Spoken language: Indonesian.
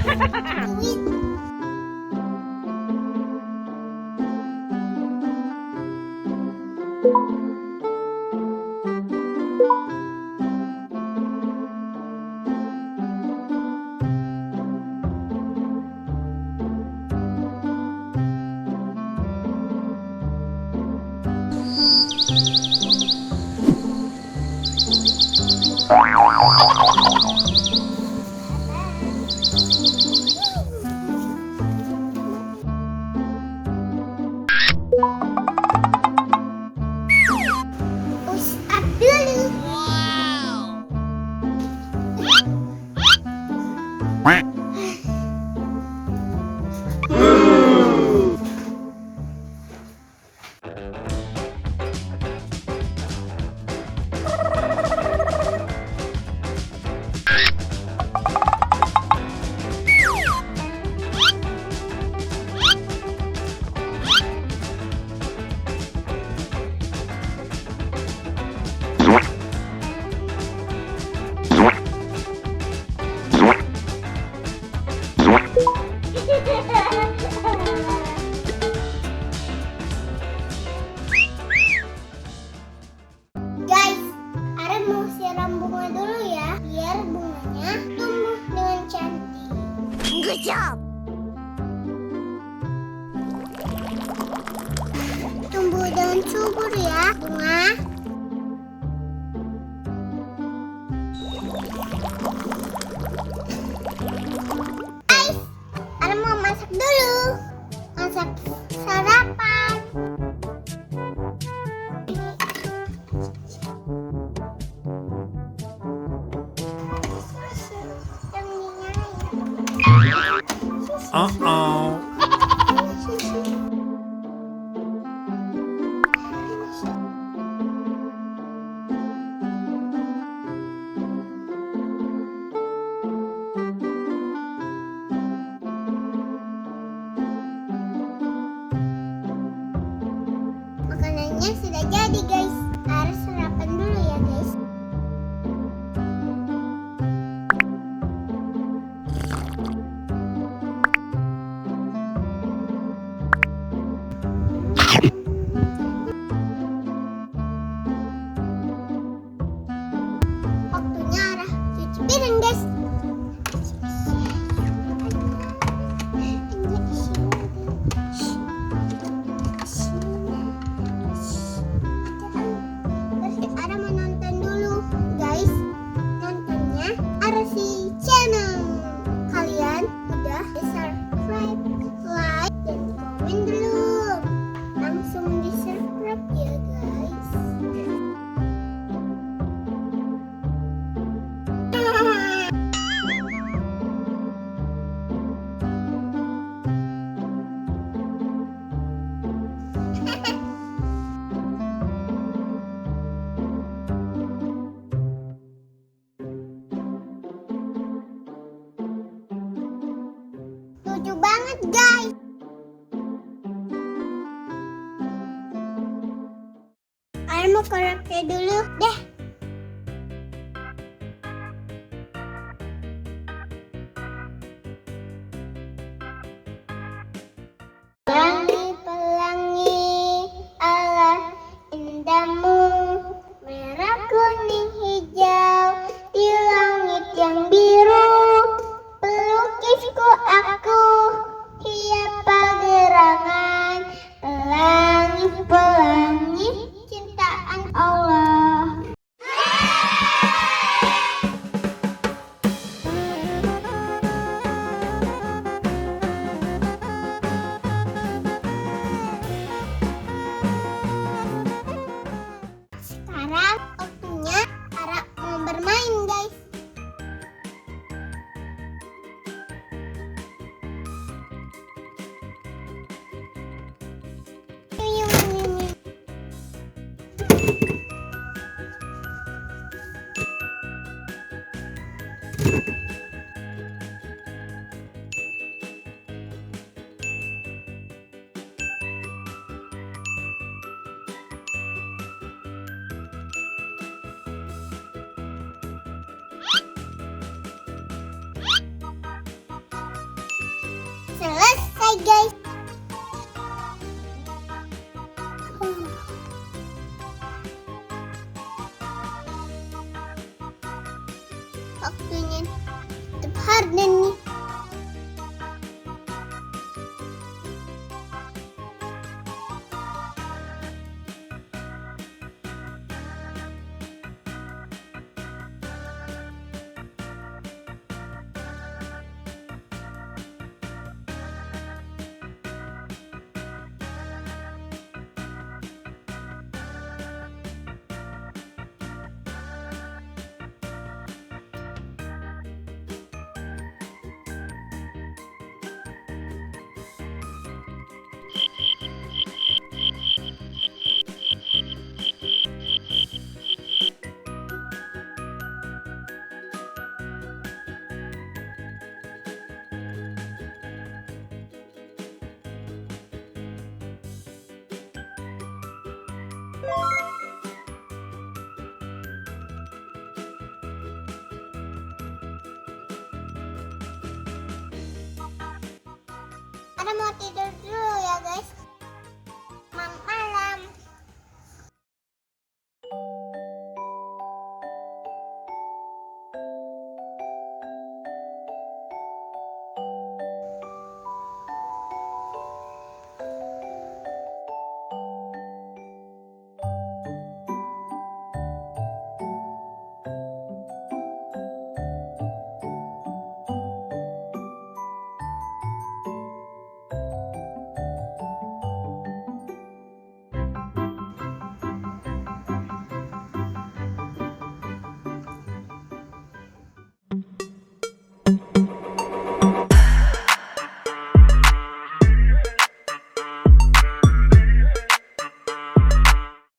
Duit. Push up dulu. Guys, Ara mau siram bunga dulu ya, biar bunganya tumbuh dengan cantik. Good job. Tumbuh dengan subur ya, bunga. Guys, Ara mau masak dulu. Masak sarapan. Uh-oh. Makanannya sudah jadi guys. Harus sarapan dulu ya guys. Waktunya Arah cuci piring guys. Terus Arah mau nonton dulu guys. Nontonnya Arasi Channel. Kalian udah subscribe, like, dan komen belum? Langsung di subscribe ya guys. Lucu banget guys. Ara mau koreksi dulu deh. Pelangi ala indahmu, merah kuning hijau di langit yang biru. Pelukisku aku, siapa gerangan, pelangi-pelangi cintaan Allah. Sekarang waktunya Ara mau bermain guys. guys. Waktunya tepat dan nih. Ada mau tidur dulu ya guys.